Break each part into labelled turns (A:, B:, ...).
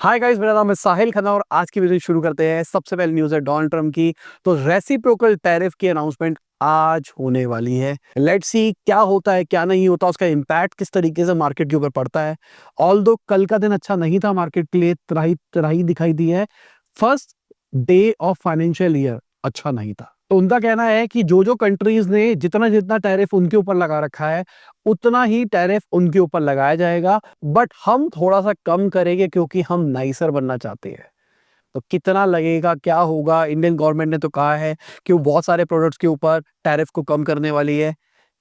A: Hi guys, मेरा नाम है साहिल खन्ना और आज की वीडियो शुरू करते हैं। सबसे पहले न्यूज़ है डोनाल्ड ट्रम्प की। तो रेसिप्रोकल टैरिफ की अनाउंसमेंट आज होने वाली है। लेट्स सी क्या होता है, क्या नहीं होता, उसका इम्पैक्ट किस तरीके से मार्केट के ऊपर पड़ता है। ऑल्दो कल का दिन अच्छा नहीं था मार्केट के लिए, तराही तराही दिखाई दी है। First day of financial year अच्छा नहीं था। तो उनका कहना है कि जो जो कंट्रीज ने जितना जितना टैरिफ उनके ऊपर लगा रखा है उतना ही टैरिफ उनके ऊपर लगाया जाएगा, बट हम थोड़ा सा कम करेंगे क्योंकि हम नाइसर बनना चाहते हैं। तो कितना लगेगा, क्या होगा? इंडियन गवर्नमेंट ने तो कहा है कि वो बहुत सारे प्रोडक्ट्स के ऊपर टैरिफ को कम करने वाली है।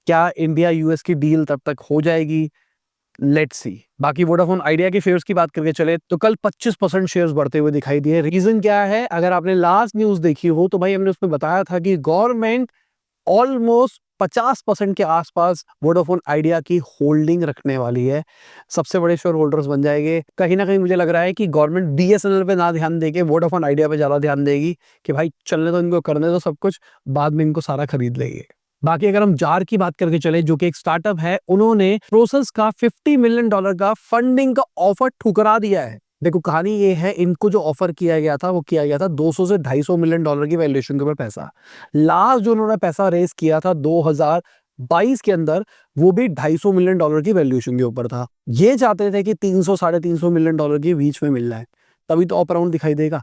A: क्या इंडिया यूएस की डील तब तक हो जाएगी? Let's see. बाकी वोडाफोन आइडिया के शेयर्स की बात करके चले तो कल 25% शेयर्स बढ़ते हुए दिखाई दिए। रीजन क्या है? अगर आपने लास्ट न्यूज देखी हो तो भाई हमने उसमें बताया था कि गवर्नमेंट ऑलमोस्ट 50% के आसपास वोडाफोन आइडिया की होल्डिंग रखने वाली है। सबसे बड़े शेयर होल्डर्स बन जाएंगे। कहीं ना कहीं मुझे लग रहा है कि गवर्नमेंट बीएसएनएल पे ना ध्यान देके वोडाफोन आइडिया पे ज्यादा ध्यान देगी कि भाई चलने दो इनको, करने दो सब कुछ, बाद में इनको सारा खरीद लेंगे। बाकी अगर हम जार की बात करके चले, जो कि एक स्टार्टअप है, उन्होंने प्रोसेस का $50 मिलियन का फंडिंग का ऑफर ठुकरा दिया है। देखो कहानी ये है, इनको जो ऑफर किया गया था वो किया गया था 200 से $250 मिलियन की वैल्यूएशन के ऊपर पैसा। लास्ट जो उन्होंने पैसा रेस किया था 2022 के अंदर, वो भी $250 मिलियन की वैल्यूएशन के ऊपर था। ये चाहते थे कि 300 साढ़े $300 मिलियन के बीच में मिल रहा है, तभी तो अप राउंड दिखाई देगा।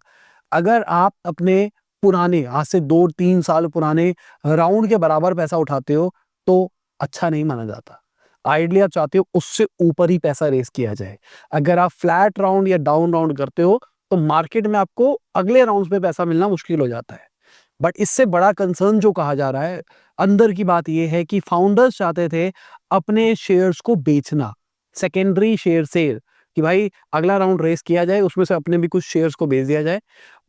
A: अगर आप अपने पुराने आज से 2-3 साल पुराने राउंड के बराबर पैसा उठाते हो तो अच्छा नहीं माना जाता। आइडियली आप चाहते हो उससे ऊपर ही पैसा रेस किया जाए। अगर आप फ्लैट राउंड या डाउन राउंड करते हो तो मार्केट में आपको अगले राउंड में पैसा मिलना मुश्किल हो जाता है। बट इससे बड़ा कंसर्न जो कहा जा रहा है अंदर की बात यह है कि फाउंडर्स चाहते थे अपने शेयर्स को बेचना, सेकेंडरी शेयर सेल, कि भाई अगला राउंड रेस किया जाए, उसमें से अपने भी कुछ शेयर्स को बेच दिया जाए।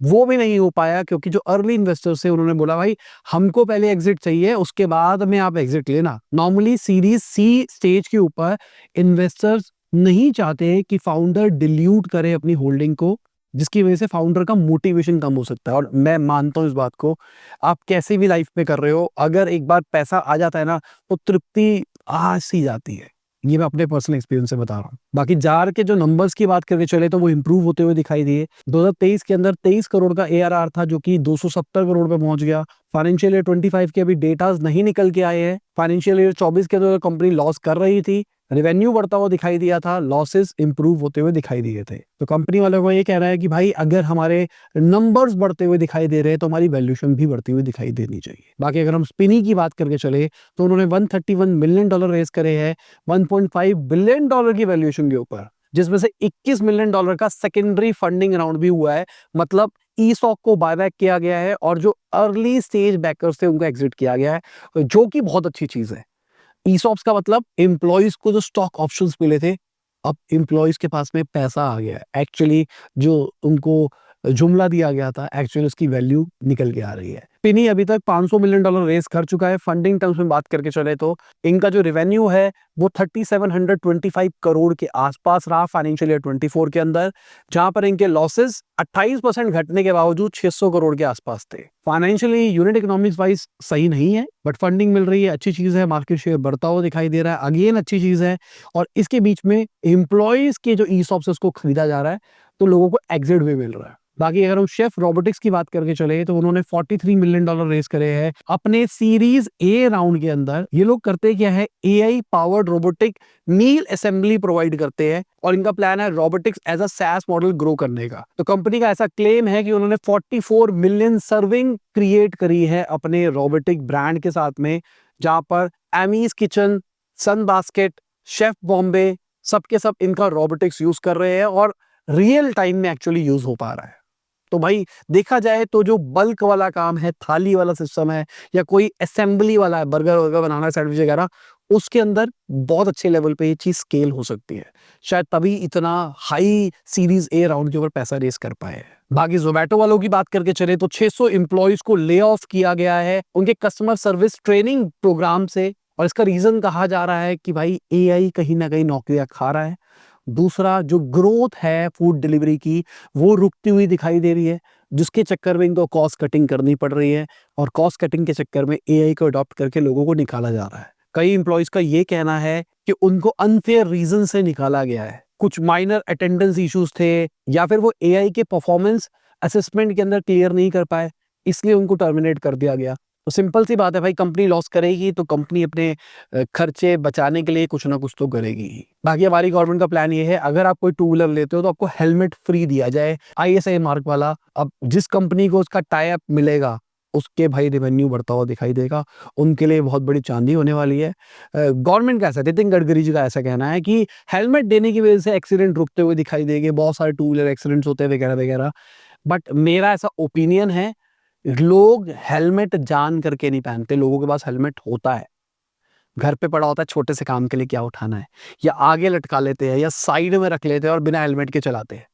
A: वो भी नहीं हो पाया क्योंकि जो अर्ली इन्वेस्टर्स थे उन्होंने बोला भाई हमको पहले एग्जिट चाहिए, उसके बाद में आप एग्जिट लेना। नॉर्मली सीरीज सी स्टेज के ऊपर इन्वेस्टर्स नहीं चाहते कि फाउंडर डिल्यूट करे अपनी होल्डिंग को, जिसकी वजह से फाउंडर का मोटिवेशन कम हो सकता है। और मैं मानता हूं इस बात को, आप कैसे भी लाइफ में कर रहे हो, अगर एक बार पैसा आ जाता है ना तो तृप्ति आ सी जाती है। ये मैं अपने पर्सनल एक्सपीरियंस से बता रहा हूँ। बाकी जार के जो नंबर्स की बात करके चले तो वो इंप्रूव होते हुए दिखाई दिए। 2023 के अंदर 23 करोड़ का एआरआर था, जो कि 270 करोड़ पे पहुंच गया। फाइनेंशियल ईयर 25 के अभी डेटाज नहीं निकल के आए हैं। फाइनेंशियल ईयर 24 के अंदर कंपनी लॉस कर रही थी, रेवेन्यू बढ़ता हुआ दिखाई दिया था, लॉसेस इंप्रूव होते हुए दिखाई दिए थे। तो कंपनी वालों को ये कहना है कि भाई अगर हमारे नंबर्स बढ़ते हुए दिखाई दे रहे हैं तो हमारी वैल्यूएशन भी बढ़ती हुई दिखाई देनी चाहिए। बाकी अगर हम स्पिनी की बात करके चले तो उन्होंने $131 मिलियन रेस करे हैं 1.5 बिलियन डॉलर की वैल्यूएशन के ऊपर, जिसमें से $21 मिलियन का सेकेंडरी फंडिंग राउंड भी हुआ है। मतलब ईसॉक को बायबैक किया गया है और जो अर्ली स्टेज बैकर्स थे उनको एग्जिट किया गया है, जो कि बहुत अच्छी चीज है। ईसॉप्स का मतलब एम्प्लॉयज को जो स्टॉक ऑप्शंस मिले थे, अब एम्प्लॉयज के पास में पैसा आ गया है। एक्चुअली जो उनको जुमला दिया गया था, एक्चुअली उसकी वैल्यू निकल के आ रही है। पिनी अभी तक $500 मिलियन रेस कर चुका है। फंडिंग टर्म्स में बात करके चले तो इनका जो रेवेन्यू है वो 3725 करोड़ के आसपास रहा फाइनेंशियल ईयर 24 के अंदर, जहां पर इनके लॉसेस 28% घटने के बावजूद 600 करोड़ के आसपास थे। फाइनेंशियली यूनिट इकोनॉमिक्स वाइज सही नहीं है, बट फंडिंग मिल रही है, अच्छी चीज है। मार्केट शेयर बढ़ता हुआ दिखाई दे रहा है, अगेन अच्छी चीज है। और इसके बीच में एम्प्लॉयज के जो ईसॉप्स है उसको खरीदा जा रहा है, तो लोगों को एग्जिट भी मिल रहा है। बाकी अगर हम शेफ रोबोटिक्स की बात करके चले तो उन्होंने $43 मिलियन रेस करे हैं अपने सीरीज ए राउंड के अंदर। ये लोग करते क्या है, AI powered robotic meal assembly provide करते हैं और इनका प्लान है robotics as a SaaS model grow करने का। तो कंपनी का ऐसा क्लेम है कि उन्होंने 44 मिलियन सर्विंग क्रिएट करी है अपने रोबोटिक ब्रांड के साथ में, जहां पर एमीज किचन, सन बास्केट, शेफ बॉम्बे, सबके सब इनका रोबोटिक्स यूज कर रहे हैं और रियल टाइम में एक्चुअली यूज हो पा रहा है। तो भाई देखा जाए तो जो बल्क वाला काम है, थाली वाला सिस्टम है, या कोई असेंबली वाला है, बर्गर वर्गर बनाना, सैंडविच वगैरह, उसके अंदर बहुत अच्छे लेवल पे ये चीज स्केल हो सकती है। शायद तभी इतना हाई सीरीज ए राउंड के ऊपर पैसा रेस कर पाए। बाकी जोमेटो वालों की बात करके चले तो 600 एम्प्लॉयज को ले ऑफ किया गया है उनके कस्टमर सर्विस ट्रेनिंग प्रोग्राम से, और इसका रीजन कहा जा रहा है कि भाई एआई कहीं ना कहीं नौकरियां खा रहा है। दूसरा जो ग्रोथ है फूड डिलीवरी की वो रुकती हुई दिखाई दे रही है, जिसके चक्कर में इनको कॉस्ट कटिंग करनी पड़ रही है, और कॉस्ट कटिंग के चक्कर में एआई को अडॉप्ट करके लोगों को निकाला जा रहा है। कई एम्प्लॉयज का ये कहना है कि उनको अनफेयर रीजन से निकाला गया है। कुछ माइनर अटेंडेंस इश्यूज थे, या फिर वो एआई के परफॉर्मेंस असेसमेंट के अंदर क्लियर नहीं कर पाए, इसलिए उनको टर्मिनेट कर दिया गया। तो सिंपल सी बात है भाई, कंपनी लॉस करेगी तो कंपनी अपने खर्चे बचाने के लिए कुछ ना कुछ तो करेगी ही। बाकी हमारी गवर्नमेंट का प्लान ये है, अगर आप कोई टू व्हीलर लेते हो तो आपको हेलमेट फ्री दिया जाए, आईएसआई मार्क वाला। अब जिस कंपनी को उसका टाई अप मिलेगा उसके भाई रेवेन्यू बढ़ता हुआ दिखाई देगा, उनके लिए बहुत बड़ी चांदी होने वाली है। गवर्नमेंट का ऐसा, नितिन गडकरी जी का ऐसा कहना है कि हेलमेट देने की वजह से एक्सीडेंट रुकते हुए दिखाई देंगे, बहुत सारे टू व्हीलर एक्सीडेंट्स होते हैं वगैरह वगैरह। बट मेरा ऐसा ओपिनियन है, लोग हेलमेट जान करके नहीं पहनते, लोगों के पास हेलमेट होता है, घर पे पड़ा होता है, छोटे से काम के लिए क्या उठाना है, या आगे लटका लेते हैं या साइड में रख लेते हैं और बिना हेलमेट के चलाते हैं।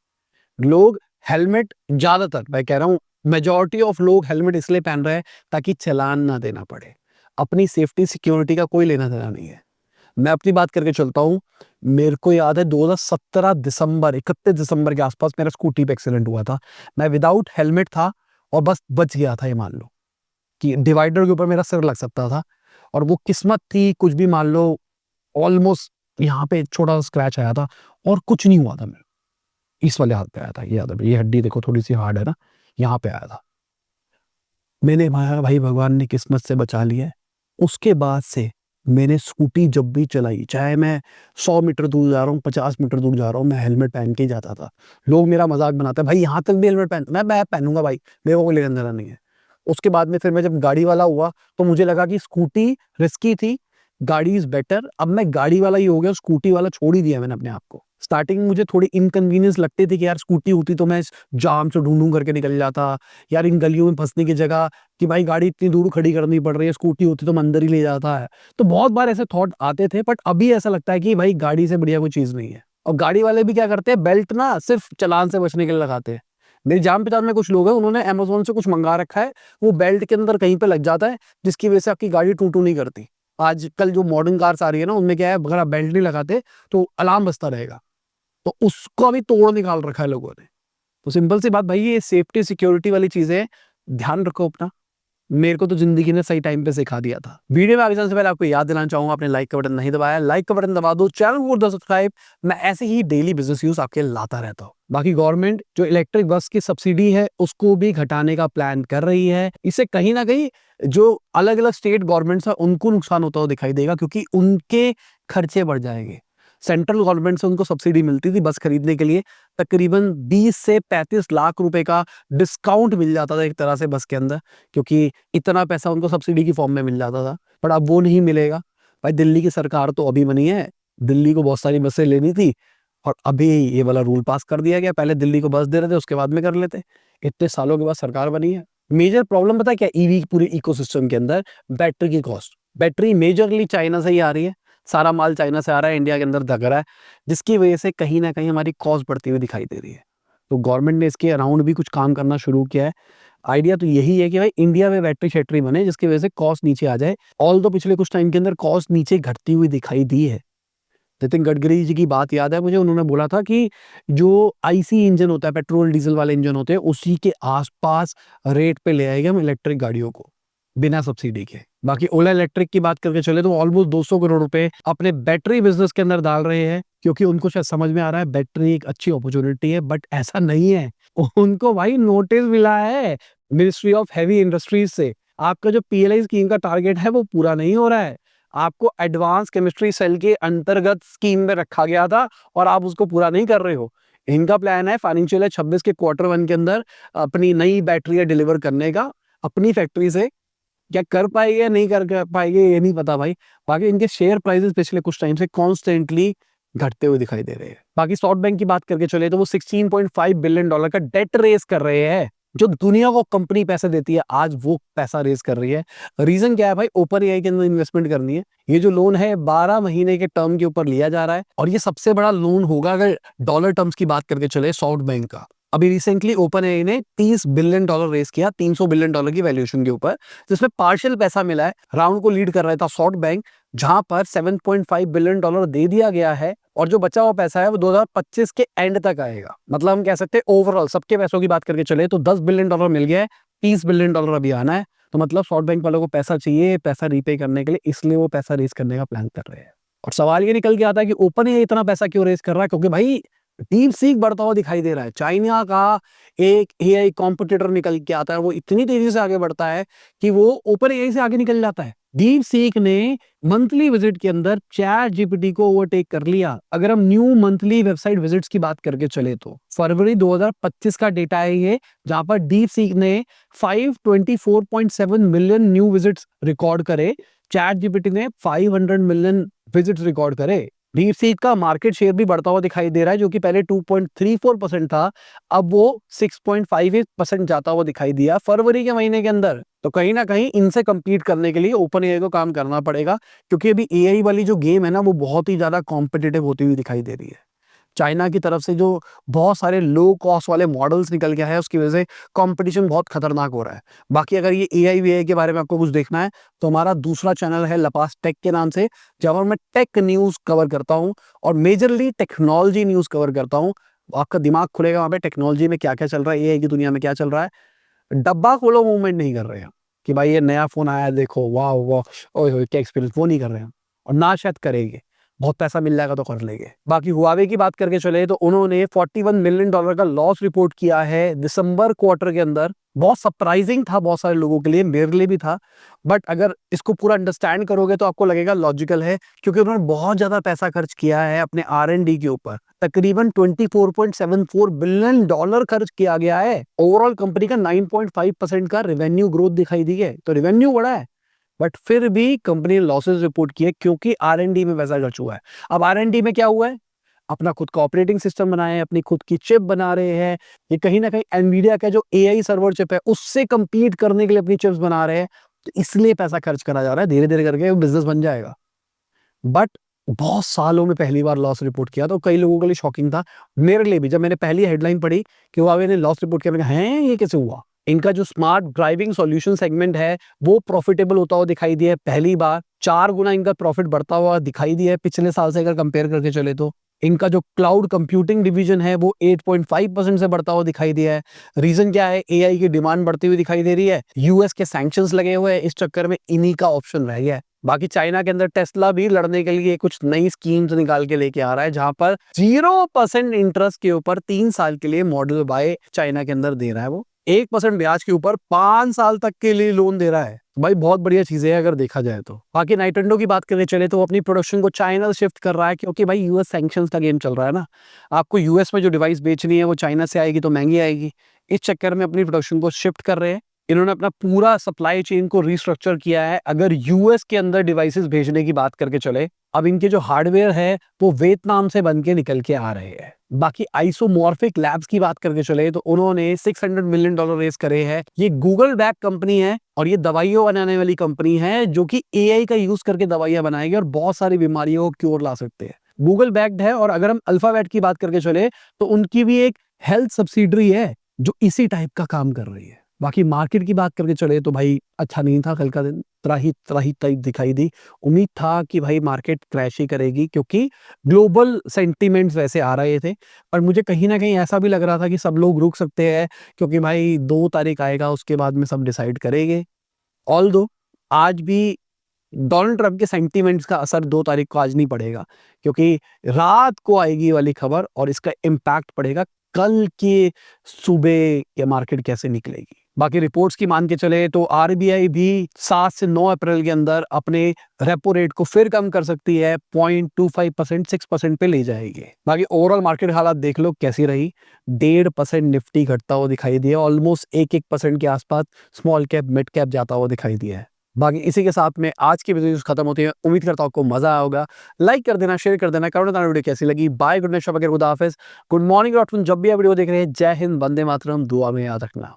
A: लोग हेलमेट, ज्यादातर मैं कह रहा हूं मेजॉरिटी ऑफ लोग हेलमेट इसलिए पहन रहे हैं ताकि चालान ना देना पड़े, अपनी सेफ्टी सिक्योरिटी का कोई लेना देना नहीं है। मैं अपनी बात करके चलता हूं, मेरे को याद है 2017 दिसंबर 31 दिसंबर के आसपास मेरा स्कूटी पे एक्सीडेंट हुआ था। मैं विदाउट हेलमेट था और बस बच गया था। ये मान लो कि डिवाइडर के ऊपर मेरा सिर लग सकता था, और वो किस्मत थी, कुछ भी मान लो, ऑलमोस्ट यहाँ पे एक छोटा सा स्क्रैच आया था और कुछ नहीं हुआ था। मेरे इस वाले हाथ पे आया था, ये याद है, ये हड्डी देखो थोड़ी सी हार्ड है ना, यहाँ पे आया था। मैंने भाई भगवान ने किस्मत से बचा लिया है। उसके बाद से मैंने स्कूटी जब भी चलाई, चाहे मैं 100 मीटर दूर जा रहा हूँ, 50 मीटर दूर जा रहा हूँ, मैं हेलमेट पहन के ही जाता था। लोग मेरा मजाक बनाते हैं, भाई यहाँ तक भी हेलमेट पहन, मैं पहनूंगा भाई, मेरे को लेकर देना नहीं है। उसके बाद में फिर मैं जब गाड़ी वाला हुआ तो मुझे लगा कि स्कूटी रिस्की थी, गाड़ी इज बेटर। अब मैं गाड़ी वाला ही हो गया, स्कूटी वाला छोड़ ही दिया मैंने अपने आप को। स्टार्टिंग में मुझे थोड़ी इनकन्वीनियंस लगती थी कि यार स्कूटी होती तो मैं इस जाम से ढूंढूं करके निकल जाता, यार इन गलियों में फंसने की जगह कि भाई गाड़ी इतनी दूर खड़ी करनी पड़ रही है, स्कूटी होती तो मैं अंदर ही ले जाता है। तो बहुत बार ऐसे थॉट आते थे, बट अभी ऐसा लगता है कि भाई गाड़ी से बढ़िया कोई चीज नहीं है। और गाड़ी वाले भी क्या करते हैं, बेल्ट ना सिर्फ चालान से बचने के लिए लगाते हैं। मेरी जान पहचान में कुछ लोग हैं, उन्होंने अमेज़न से कुछ मंगा रखा है, वो बेल्ट के अंदर कहीं पे लग जाता है, जिसकी वजह से आपकी गाड़ी टू नहीं करती। आजकल जो मॉडर्न कार्स आ रही है ना, उनमें क्या है, अगर आप बेल्ट नहीं लगाते तो अलार्म बजता रहेगा, तो उसको भी तोड़ निकाल रखा है लोगों ने। तो सिंपल सी बात भाई, ये सेफ्टी सिक्योरिटी वाली चीजें ध्यान रखो अपना। मेरे को तो जिंदगी ने सही टाइम पे सिखा दिया था। वीडियो में आगे जाने से पहले आपको याद दिलाना चाहूंगा, आपने लाइक का बटन नहीं दबाया, लाइक का बटन दबा दो, चैनल को कर दो सब्सक्राइब। मैं ऐसे ही डेली बिजनेस न्यूज आपके लाता रहता हूँ। बाकी गवर्नमेंट जो इलेक्ट्रिक बस की सब्सिडी है उसको भी घटाने का प्लान कर रही है। इससे कहीं ना कहीं जो अलग अलग स्टेट गवर्नमेंट्स है उनको नुकसान होता हुआ दिखाई देगा, क्योंकि उनके खर्चे बढ़ जाएंगे। सेंट्रल गवर्नमेंट से उनको सब्सिडी मिलती थी बस खरीदने के लिए, तकरीबन 20 से 35 लाख रुपए का डिस्काउंट मिल जाता था एक तरह से बस के अंदर, क्योंकि इतना पैसा उनको सब्सिडी की फॉर्म में मिल जाता था। पर अब वो नहीं मिलेगा। भाई दिल्ली की सरकार तो अभी बनी है, दिल्ली को बहुत सारी बसें लेनी थी और अभी ये वाला रूल पास कर दिया गया। पहले दिल्ली को बस दे रहे थे, उसके बाद में कर लेते। इतने सालों के बाद सरकार बनी है। मेजर प्रॉब्लम पता है क्या, ईवी पूरे इकोसिस्टम के अंदर बैटरी की कॉस्ट। बैटरी मेजरली चाइना से ही आ रही है, सारा माल चाइना से आ रहा है, इंडिया के अंदर दग रहा है, जिसकी वजह से कहीं ना कहीं हमारी कॉस्ट बढ़ती हुई दिखाई दे रही है। तो गवर्नमेंट ने इसके अराउंड भी कुछ काम करना शुरू किया है। आइडिया तो यही है कि भाई इंडिया में बैटरी शैटरी बने, जिसकी वजह से कॉस्ट नीचे आ जाए। ऑल तो पिछले कुछ टाइम के अंदर कॉस्ट नीचे घटती हुई दिखाई दी है। नितिन गडकरी जी की बात याद है मुझे, उन्होंने बोला था कि जो आईसी इंजन होता है, पेट्रोल डीजल वाले इंजन होते हैं, उसी के आसपास रेट पे ले आएंगे हम इलेक्ट्रिक गाड़ियों को बिना सब्सिडी के। बाकी ओला इलेक्ट्रिक की बात करके चले तो ऑलमोस्ट 200 करोड़ रुपए अपने बैटरी बिजनेस के अंदर डाल रहे हैं, क्योंकि उनको शायद समझ में आ रहा है बैटरी एक अच्छी अपॉर्चुनिटी है। बट ऐसा नहीं है, उनको भाई नोटिस मिला है मिनिस्ट्री ऑफ हैवी इंडस्ट्रीज से, आपका जो पीएलआई स्कीम का टारगेट है वो पूरा नहीं हो रहा है। आपको एडवांस केमिस्ट्री सेल के अंतर्गत स्कीम में रखा गया था और आप उसको पूरा नहीं कर रहे हो। इनका प्लान है फाइनेंशियल ईयर 26 के Q1 के अंदर अपनी नई बैटरी डिलीवर करने का अपनी फैक्ट्री से। क्या कर पाएंगे या नहीं कर पाएंगे ये नहीं पता भाई। बाकी इनके शेयर प्राइसेस पिछले कुछ टाइम से कॉन्स्टेंटली घटते हुए दिखाई दे रहे हैं। बाकी सॉफ्ट बैंक की बात करके चले तो वो $16.5 बिलियन का डेट रेस कर रहे हैं। जो दुनिया को कंपनी पैसा देती है, आज वो पैसा रेज कर रही है। रीजन क्या है भाई, ओपन एआई के अंदर इन्वेस्टमेंट करनी है। ये जो लोन है 12 महीने के टर्म के ऊपर लिया जा रहा है, और ये सबसे बड़ा लोन होगा अगर डॉलर टर्म्स की बात करके चले सॉफ्ट बैंक का। अभी रिसेंटली ओपन एआई ने $30 बिलियन रेस किया, $300 बिलियन की वैल्यूएशन के ऊपर, जिसमें पार्शियल पैसा मिला है। राउंड को लीड कर रहा था सॉफ्ट बैंक, जहां पर $7.5 बिलियन दे दिया गया है, और जो बचा हुआ पैसा है वो 2025 के एंड तक आएगा। मतलब हम कह सकते हैं ओवरऑल सबके पैसों की बात करके चले तो $10 बिलियन मिल गया है, $30 बिलियन अभी आना है। तो मतलब सॉफ्ट बैंक वालों को पैसा चाहिए पैसा रीपे करने के लिए, इसलिए वो पैसा रेज करने का प्लान कर रहे हैं। और सवाल ये निकल के आता है कि ओपन एआई इतना पैसा क्यों रेस कर रहा है, क्योंकि भाई डीप सीक बढ़ता हुआ दिखाई दे रहा है। चाइना का एक एआई कॉम्पिटिटर निकल के आता है, वो इतनी तेजी से आगे बढ़ता है कि वो ओपन एआई से आगे निकल जाता है। डीप सीक ने मंथली विजिट के अंदर चैट जीपीटी को ओवरटेक कर लिया। अगर हम न्यू मंथली वेबसाइट विजिट्स की बात करके चले तो फरवरी 2025 का डेटा है ये, जहां पर डीप सीक ने 524.7 मिलियन न्यू विजिट्स रिकॉर्ड करे। चैट जीपीटी ने 500 मिलियन विजिट्स रिकॉर्ड करे। डीपसीक का मार्केट शेयर भी बढ़ता हुआ दिखाई दे रहा है, जो कि पहले 2.34% था, अब वो 6.58% जाता हुआ दिखाई दिया फरवरी के महीने के अंदर। तो कहीं ना कहीं इनसे compete करने के लिए ओपन एआई को काम करना पड़ेगा, क्योंकि अभी एआई वाली जो गेम है ना, वो बहुत ही ज्यादा कॉम्पिटिटिव होती हुई दिखाई दे रही है। चाइना की तरफ से जो बहुत सारे लो कॉस्ट वाले मॉडल्स निकल गया है, उसकी वजह से कंपटीशन बहुत खतरनाक हो रहा है। बाकी अगर ये एआई वीआई के बारे में आपको कुछ देखना है तो हमारा दूसरा चैनल है लपास टेक के नाम से, जहां पर मैं टेक न्यूज कवर करता हूं और मेजरली टेक्नोलॉजी न्यूज कवर करता हूं। आपका दिमाग खुलेगा वहां पे, टेक्नोलॉजी में क्या क्या चल रहा है, एआई की दुनिया में क्या चल रहा है। डब्बा खोलो मूवमेंट नहीं कर रहे हैं कि भाई ये नया फोन आया देखो वाह वाह ओए क्या एक्सपीरियंस, वो नहीं कर रहे हैं और ना शायद करेंगे। बहुत पैसा मिल जाएगा तो कर लेंगे। बाकी हुआवे की बात करके चले तो उन्होंने $41 मिलियन का लॉस रिपोर्ट किया है दिसंबर क्वार्टर के अंदर। बहुत सरप्राइजिंग था बहुत सारे लोगों के लिए, मेरे लिए भी था, बट अगर इसको पूरा अंडरस्टैंड करोगे तो आपको लगेगा लॉजिकल है, क्योंकि उन्होंने बहुत ज्यादा पैसा खर्च किया है अपने R&D के ऊपर। तकरीबन $24.74 बिलियन खर्च किया गया है। ओवरऑल कंपनी का 9.5% का रेवेन्यू ग्रोथ दिखाई दी है, तो रेवेन्यू बढ़ा है, बट फिर भी कंपनी ने लॉसेस रिपोर्ट किए क्योंकि R&D में वैसा खर्च हुआ है। अब R&D में क्या हुआ है, अपना खुद का ऑपरेटिंग सिस्टम बनाए हैं, अपनी खुद की चिप बना रहे हैं। ये कहीं ना कहीं एनवीडिया का जो एआई सर्वर चिप है उससे compete करने के लिए अपनी चिप्स बना रहे हैं, तो इसलिए पैसा खर्च करा जा रहा है। धीरे धीरे करके बिजनेस बन जाएगा, बट बहुत सालों में पहली बार लॉस रिपोर्ट किया, तो कई लोगों के लिए शॉकिंग था, मेरे लिए भी। जब मैंने पहली हेडलाइन पढ़ी कि हुआवे ने लॉस रिपोर्ट किया, मैंने कहा हैं ये कैसे हुआ। इनका जो स्मार्ट ड्राइविंग सॉल्यूशन सेगमेंट है वो प्रॉफिटेबल होता हुआ दिखाई दिया है, पहली बार 4 गुना इनका प्रॉफिट बढ़ता हुआ दिखाई दिया है पिछले साल से अगर कंपेयर करके चले तो। इनका जो क्लाउड कंप्यूटिंग डिवीजन है वो 8.5% से बढ़ता हुआ दिखाई दिया है। रीजन क्या है, एआई की डिमांड बढ़ती हुई दिखाई दे रही है, यूएस के सैंक्शंस लगे हुए हैं, इस चक्कर में इन्हीं का ऑप्शन रह गया है। बाकी चाइना के अंदर टेस्ला भी लड़ने के लिए कुछ नई स्कीम्स निकाल के लेके आ रहा है, जहां पर 0% इंटरेस्ट के ऊपर 3 साल के लिए मॉडल बाय चाइना के अंदर दे रहा है। वो 1% ब्याज के ऊपर 5 साल तक के लिए लोन दे रहा है। भाई बहुत बढ़िया चीजें है अगर देखा जाए तो। बाकी नाइटेंडो की बात करने चले तो वो अपनी प्रोडक्शन को चाइना से शिफ्ट कर रहा है, क्योंकि भाई यूएस सैंक्शंस का गेम चल रहा है ना। आपको यूएस में जो डिवाइस बेचनी है वो चाइना से आएगी तो महंगी आएगी, इस चक्कर में अपनी प्रोडक्शन को शिफ्ट कर रहे हैं। इन्होंने अपना पूरा सप्लाई चेन को रिस्ट्रक्चर किया है। अगर यूएस के अंदर डिवाइसेस भेजने की बात करके चले, अब इनके जो हार्डवेयर है वो वियतनाम से बन के निकल के आ रहे हैं। बाकी आइसोमॉर्फिक लैब्स की बात करके चले तो उन्होंने $600 मिलियन रेस करे हैं। ये गूगल बैक कंपनी है और ये दवाइयों बनाने वाली कंपनी है, जो कि एआई का यूज करके दवाइयां बनाएगी और बहुत सारी बीमारियों को क्योर ला सकते हैं। गूगल बैक्ड है। और अगर हम अल्फाबेट की बात करके चले तो उनकी भी एक हेल्थ सब्सिडरी है जो इसी टाइप का काम कर रही है। बाकी मार्केट की बात करके चले तो भाई अच्छा नहीं था कल का दिन, त्राही त्राही टाइप दिखाई दी। उम्मीद था कि भाई मार्केट क्रैश ही करेगी, क्योंकि ग्लोबल सेंटीमेंट्स वैसे आ रहे थे, पर मुझे कहीं ना कहीं ऐसा भी लग रहा था कि सब लोग रुक सकते हैं, क्योंकि भाई 2 तारीख आएगा उसके बाद में सब डिसाइड करेंगे। ऑल्दो आज भी डोनाल्ड ट्रंप के सेंटीमेंट्स का असर 2 तारीख को आज नहीं पड़ेगा, क्योंकि रात को आएगी वाली खबर और इसका इम्पैक्ट पड़ेगा कल के सुबह के मार्केट कैसे निकलेगी। बाकी रिपोर्ट्स की मान के चले तो आरबीआई भी 7 से 9 अप्रैल के अंदर अपने रेपो रेट को फिर कम कर सकती है, 0.25% 6% पे ले जाएगी। बाकी ओवरऑल मार्केट हालात देख लो कैसी रही, 1.5% निफ्टी घटता हुआ दिखाई दिया, ऑलमोस्ट 1% के आसपास स्मॉल कैप मिड कैप जाता हुआ दिखाई दिया है। बाकी इसी के साथ में आज की वीडियो खत्म होती है। उम्मीद करता हूं आपको मजा आया होगा। लाइक कर देना, शेयर कर देना, कमेंट बताना वीडियो कैसी लगी। बाय, गुड नाइट, खुदा हाफिज, गुड मॉर्निंग, गुड आफ्टरनून, जब भी आप वीडियो देख रहे हैं। जय हिंद, वंदे मातरम, दुआ में याद रखना।